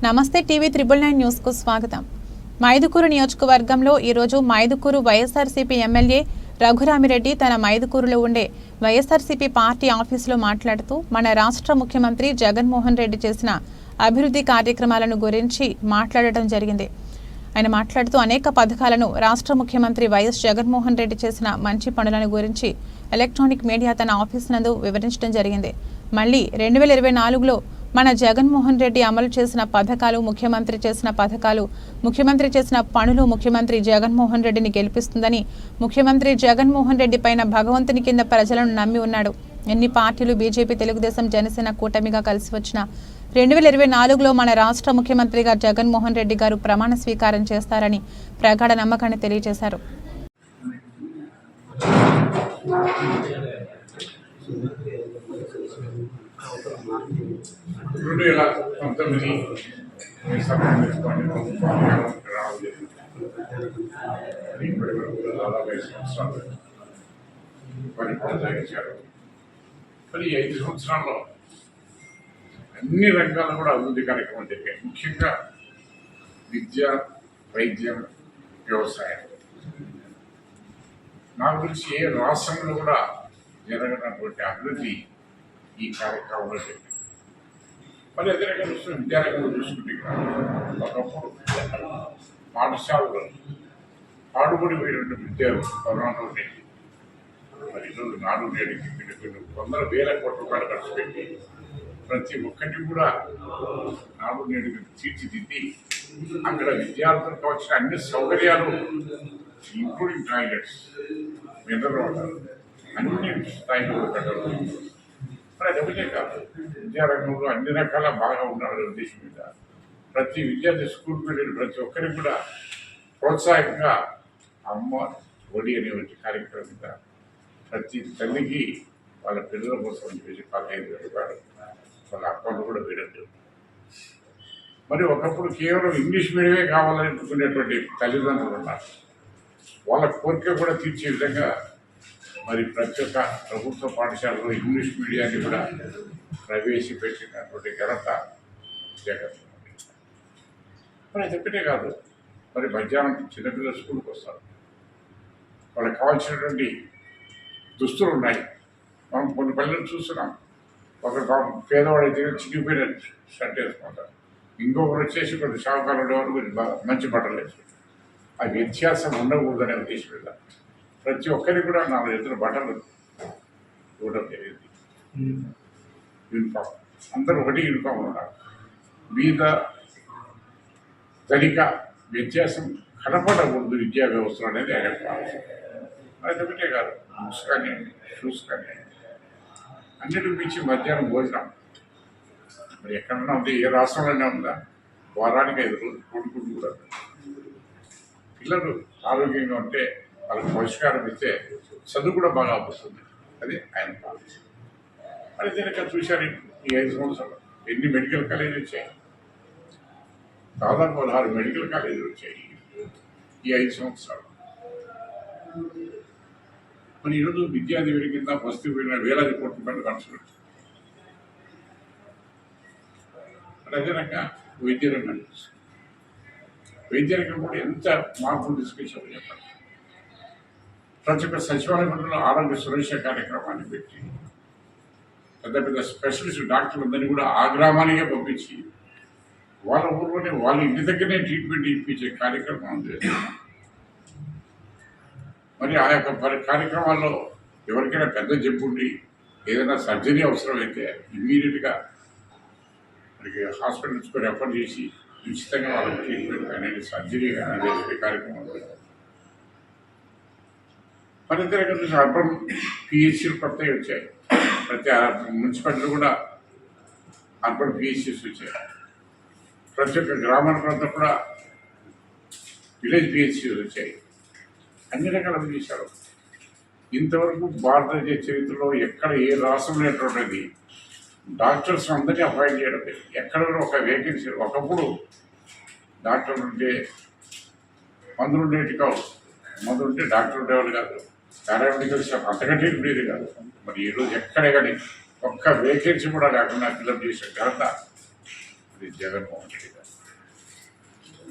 నమస్తే TV 999 news కు స్వాగతం. మైదుకూరు నియోజకవర్గంలో ఈ రోజు మైదుకూరు వైఎస్ఆర్సీపీ ఎమ్మెల్యే రఘురామిరెడ్డి తన మైదుకూరులో ఉండే వైఎస్ఆర్సీపీ పార్టీ ఆఫీసులో మాట్లాడుతూ మన రాష్ట్ర ముఖ్యమంత్రి జగన్మోహన్ రెడ్డి చేసిన అభివృద్ధి కార్యక్రమాలను గురించి మాట్లాడటం జరిగింది. ఆయన మాట్లాడుతూ అనేక పథకాలను రాష్ట్ర ముఖ్యమంత్రి వైఎస్ జగన్మోహన్ రెడ్డి చేసిన మంచి పనులను గురించి ఎలక్ట్రానిక్ మీడియా తన ఆఫీస్ నందు వివరించడం జరిగింది. మళ్ళీ 2024లో మన జగన్మోహన్ రెడ్డి అమలు చేసిన పథకాలు, ముఖ్యమంత్రి చేసిన పథకాలు, ముఖ్యమంత్రి చేసిన పనులు ముఖ్యమంత్రి జగన్మోహన్ రెడ్డిని గెలిపిస్తుందని, ముఖ్యమంత్రి జగన్మోహన్ రెడ్డి పైన భగవంతుని కింద ప్రజలను నమ్మి ఉన్నాడు. ఎన్ని పార్టీలు బీజేపీ, తెలుగుదేశం, జనసేన కూటమిగా కలిసి వచ్చిన 2024లో మన రాష్ట్ర ముఖ్యమంత్రిగా జగన్మోహన్ రెడ్డి గారు ప్రమాణ స్వీకారం చేస్తారని ప్రగాఢ నమ్మకాన్ని తెలియజేశారు. మరి 5 సంవత్సరాల్లో అన్ని రంగాల్లో కూడా అభివృద్ధి కార్యక్రమం జరిగాయి. ముఖ్యంగా విద్య, వైద్యం, వ్యవసాయం. నాకు తెలిసి ఏ రాష్ట్రంలో కూడా జరగనటువంటి అభివృద్ధి ఈ కార్యక్రమంలో జరిగింది. మరి అదే రకంగా విద్యారంగంలో చూసుకుంటే ఒకప్పుడు పాఠశాలలో పాడుబడి పోయినటువంటి విద్యార్థులు కరోనా ఉండేది. మరి ఈరోజు నాడు నేడుకి కొన్ని వందల వేల కోట్ల రూపాయలు ఖర్చు పెట్టి ప్రతి ఒక్కటి కూడా నాడు నేడుకి తీర్చిదిద్ది అక్కడ విద్యార్థులకు కావాల్సిన అన్ని సౌకర్యాలు ఇంక్లూడింగ్ టాయిలెట్స్, మినరల్ వాటర్ అన్ని స్థాయిలో కట్టడం. మరి అది ఒకటే కాదు, విద్యారంగంలో అన్ని రకాల బాగా ఉన్నాడు ఉద్దేశం మీద ప్రతి విద్యార్థి స్కూల్కి వెళ్ళిన ప్రతి ఒక్కరికి కూడా ప్రోత్సాహకంగా అమ్మ ఒడి అనేటువంటి కార్యక్రమం మీద ప్రతి తల్లికి వాళ్ళ పిల్లల కోసం చెప్పేసి 15,000 రూపాయలు వాళ్ళ అకౌంట్ కూడా వేయడం. మరి ఒకప్పుడు కేవలం ఇంగ్లీష్ మీడియమే కావాలని అనుకునేటువంటి తల్లిదండ్రులు ఉన్నారు. వాళ్ళ కోరిక కూడా తీర్చే విధంగా మరి ప్రతి ఒక్క ప్రభుత్వ పాఠశాలలో ఇంగ్లీష్ మీడియాన్ని కూడా ప్రవేశపెట్టినటువంటి ఘనత జగన్. మరి అది ఒక్కటే కాదు, మరి మధ్యాహ్నం చిన్నపిల్లలు స్కూల్కి వస్తారు, వాళ్ళకి కావాల్సినటువంటి దుస్తులు ఉన్నాయి. మనం కొన్ని పల్లెలు చూస్తున్నాం, ఒక పేదవాడైతే చిరిగిపోయిన షర్ట్ వేసుకుంటారు, ఇంకొకరు వచ్చేసి కొన్ని షావుకారులు ఉండేవాళ్ళు కొంచెం మంచి బట్టలు వేసుకుంటారు. ఆ వ్యత్యాసం ఉండకూడదనే ఉద్దేశం మీద ప్రతి ఒక్కరికి కూడా 4 జతల బట్టలు ఇవ్వడం జరిగింది. యూనిఫామ్ అందరూ ఒకటి యూనిఫామ్ ఉన్నారు. మీద ధనిక వ్యత్యాసం కనపడకూడదు విద్యా వ్యవస్థ అనేది ఆయన భావం. అది ఒకటే కాదు, బుక్స్ కానీ షూస్ కానీ అన్నిటికి మించి మధ్యాహ్నం భోజనం మరి ఎక్కడన్నా ఉంది, ఏ రాష్ట్రంలోనే ఉందా? వారానికి 5 రోజులు కొడుకుని కూడా పిల్లలు ఆరోగ్యంగా ఉంటే వాళ్ళకి పరిష్కారం ఇస్తే చదువు కూడా బాగా వస్తుంది. అది ఆయన పాలసీ. మరి దీనిక చూశారు ఈ 5 సంవత్సరాలు ఎన్ని మెడికల్ కాలేజీలు వచ్చాయి, దాదాపు 16 మెడికల్ కాలేజీలు వచ్చాయి ఈ 5 సంవత్సరాలు. మరి ఈరోజు విద్యా దీవెన కింద వస్తూ పోయిన వేలాది కోట్ల రూపాయలు ఖర్చు పెట్టారు. అదే రకంగా వైద్య రంగం కూడా ఎంత మార్పులు తీసుకొచ్చామో చెప్పండి. ప్రతి ఒక్క సచివాలయంలో ఆరోగ్య సురక్ష కార్యక్రమాన్ని పెట్టి పెద్ద పెద్ద స్పెషలిస్ట్ డాక్టర్లందరినీ కూడా ఆ గ్రామానికే పంపించి వాళ్ళ ఊళ్ళోనే వాళ్ళ ఇంటి దగ్గరనే ట్రీట్మెంట్ ఇప్పించే కార్యక్రమం ఉంది. మరి ఆ యొక్క కార్యక్రమాల్లో ఎవరికైనా పెద్ద జబ్బు ఉండి ఏదైనా సర్జరీ అవసరమైతే ఇమ్మీడియట్గా మనకి హాస్పిటల్స్కి రెఫర్ చేసి ఉచితంగా వాళ్ళకి ట్రీట్మెంట్ అనేది సర్జరీ అనేది చేసే కార్యక్రమం ఉంది. మరి ఇతర అర్బన్ పిహెచ్సీలు కొత్తవి వచ్చాయి. ప్రతి మున్సిపాలిటీలు కూడా అర్బన్ పిహెచ్సీస్ వచ్చాయి. ప్రతి ఒక్క గ్రామానికి అంతా కూడా విలేజ్ పిహెచ్సీలు వచ్చాయి. అన్ని రకాల చేశారు. ఇంతవరకు భారతదేశ చరిత్రలో ఎక్కడ ఏ రాష్ట్రం లేనటువంటిది డాక్టర్స్ అందరినీ అపాయింట్ చేయడం. ఎక్కడ ఒక వేకెన్సీ, ఒకప్పుడు డాక్టర్లు ఉంటే మందులు ఉండేటి కావు, మందులు ఉంటే డాక్టర్ ఉండేవాళ్ళు కాదు, పారామెడికల్ స్టాఫ్ అంతకంటే ఉండేది కాదు. మరి ఈరోజు ఎక్కడే కానీ ఒక్క వేకెన్సీ కూడా లేకుండా ఫిల్అప్ చేసే ఘనత ఇది జగన్మోహన్ రెడ్డి గారు.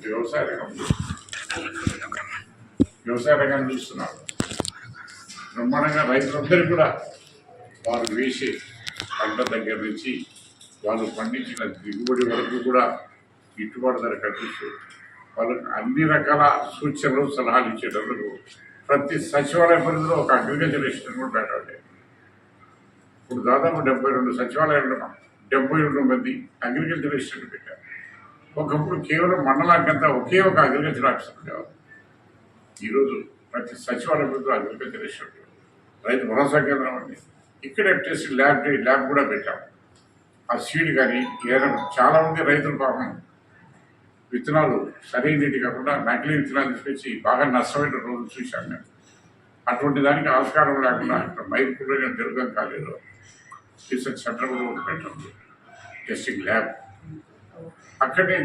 వ్యవసాయ రంగం వ్యవసాయ రంగాన్ని చూస్తున్నారు. బ్రహ్మాండంగా రైతులందరికీ కూడా వారు వేసే పంట దగ్గర నుంచి వాళ్ళు పండించిన దిగుబడి వరకు కూడా గిట్టుబాటు ధర కల్పిస్తూ వాళ్ళకి అన్ని రకాల సూచనలు సలహాలు ఇచ్చేటప్పుడు ప్రతి సచివాలయ పరిధిలో ఒక అగ్రికల్చర్ అసిస్టెంట్ కూడా పెట్టాలి. ఇప్పుడు దాదాపు 72 సచివాలయాలు 72 మంది అగ్రికల్చర్ అసిస్టెంట్ పెట్టారు. ఒకప్పుడు కేవలం మండలానికంతా ఒకే ఒక అగ్రికల్చర్ ఆఫీసర్ కావాలి. ఈరోజు ప్రతి సచివాలయ పరిధిలో అగ్రికల్చర్ అసిస్టెంట్, రైతు భరోసా కేంద్రం అండి, ఇక్కడే టెస్ట్ ల్యాబ్ కూడా పెట్టాము. ఆ సీడ్ కానీ ఏదైనా చాలామంది రైతులు పాపం విత్తనాలు సరైనది కాకుండా నకిలీ విత్తనాలు తీసుకొచ్చి బాగా నష్టమైన రోజులు చూశాను నేను. అటువంటి దానికి ఆస్కారం లేకుండా ఇక్కడ మైదుకూరులో జరగడం కాలేదు. రీసెర్చ్ సెంటర్ కూడా పెట్టండి, టెస్టింగ్ ల్యాబ్ అక్కడే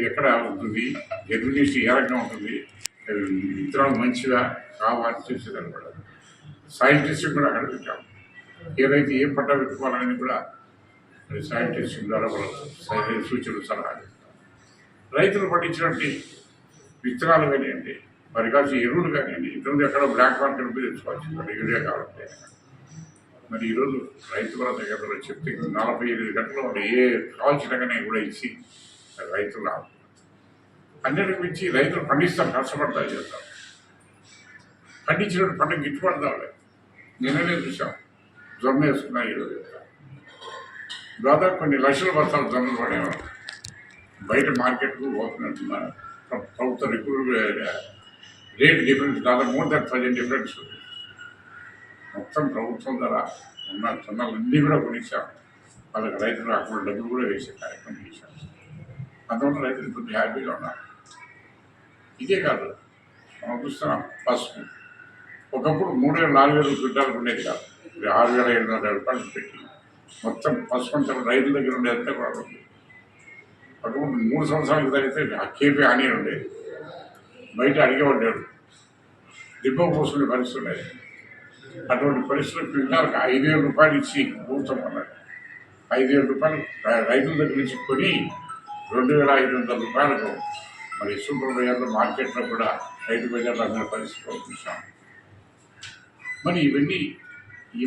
ఎక్కడ ఉంటుంది, జర్మినేషన్ ఏ రకంగా ఉంటుంది, విత్తనాలు మంచిగా కావాలి చూసేదాన్ని కూడా సైంటిస్ట్ కూడా అక్కడ పెట్టాము. ఏదైతే ఏ పంట పెట్టుకోవాలని కూడా సైంటిస్ట్ ద్వారా మనం సూచనలు సలహాలు. రైతులు పండించినటువంటి విత్తనాలు కానివ్వండి, మరి కాల్సిన ఎరువులు కానివ్వండి, ఇంతకుముందు ఎక్కడ బ్లాక్ మార్కెట్ మీద తెచ్చుకోవచ్చు, యూరియా కావాలంటే. మరి ఈరోజు రైతు భరోసా కేంద్రంలో చెప్తే 45 గంటలు వాళ్ళు ఏ కావాల్సినగానే కూడా ఇచ్చి రైతులు అన్నిటికి మించి రైతులు పండిస్తారు, కష్టపడతారు, చేస్తారు. పండించినట్టు పంట గిట్టుబాటు కావాలి. నిన్ననే చూసాం, జొన్న వేసుకున్నా ఈరోజు దాదాపు కొన్ని లక్షల బస్తాలు జొన్నలు పడేవారు. బయట మార్కెట్కు పోతున్నట్టున్న ప్రభుత్వ రేట్ డిఫరెన్స్ దాదాపు more than 1000 డిఫరెన్స్ ఉంది. మొత్తం ప్రభుత్వం ధర ఉన్న జొన్నలన్నీ కూడా కొనిచ్చాం. వాళ్ళకి రైతులు అకౌంట్ డబ్బులు కూడా వేసే కార్యక్రమం చేశాం. అందువల్ల రైతులు కొంచెం హ్యాపీగా ఉన్నారు. ఇదే కాదు, మనం చూస్తున్నాం పసుపు ఒకప్పుడు 3,000-4,000 క్వింటాలు ఉండేది కాదు, 6,700 రూపాయలు పెట్టి మొత్తం పసుపు అంతా రైతుల దగ్గర ఉండేదంతా కూడా ఉంది. ఒకప్పుడు 3 సంవత్సరాల క్రితం అయితే కేపీ హాని ఉండేది, బయట అడిగేవాడు, డిపో పోసుకునే పరిస్థితి ఉండేది. అటువంటి పరిస్థితులు క్వింటాలకు 5,000 రూపాయలు ఇచ్చి ప్రభుత్వం అన్నాడు. 5,000 రూపాయలు రైతుల దగ్గర నుంచి కొని 2,500 రూపాయలకు మరి సూపర్ బజార్లో మార్కెట్లో కూడా రైతు బజార్లో అమ్మిన పరిస్థితి చూసాం. మరి ఇవన్నీ ఈ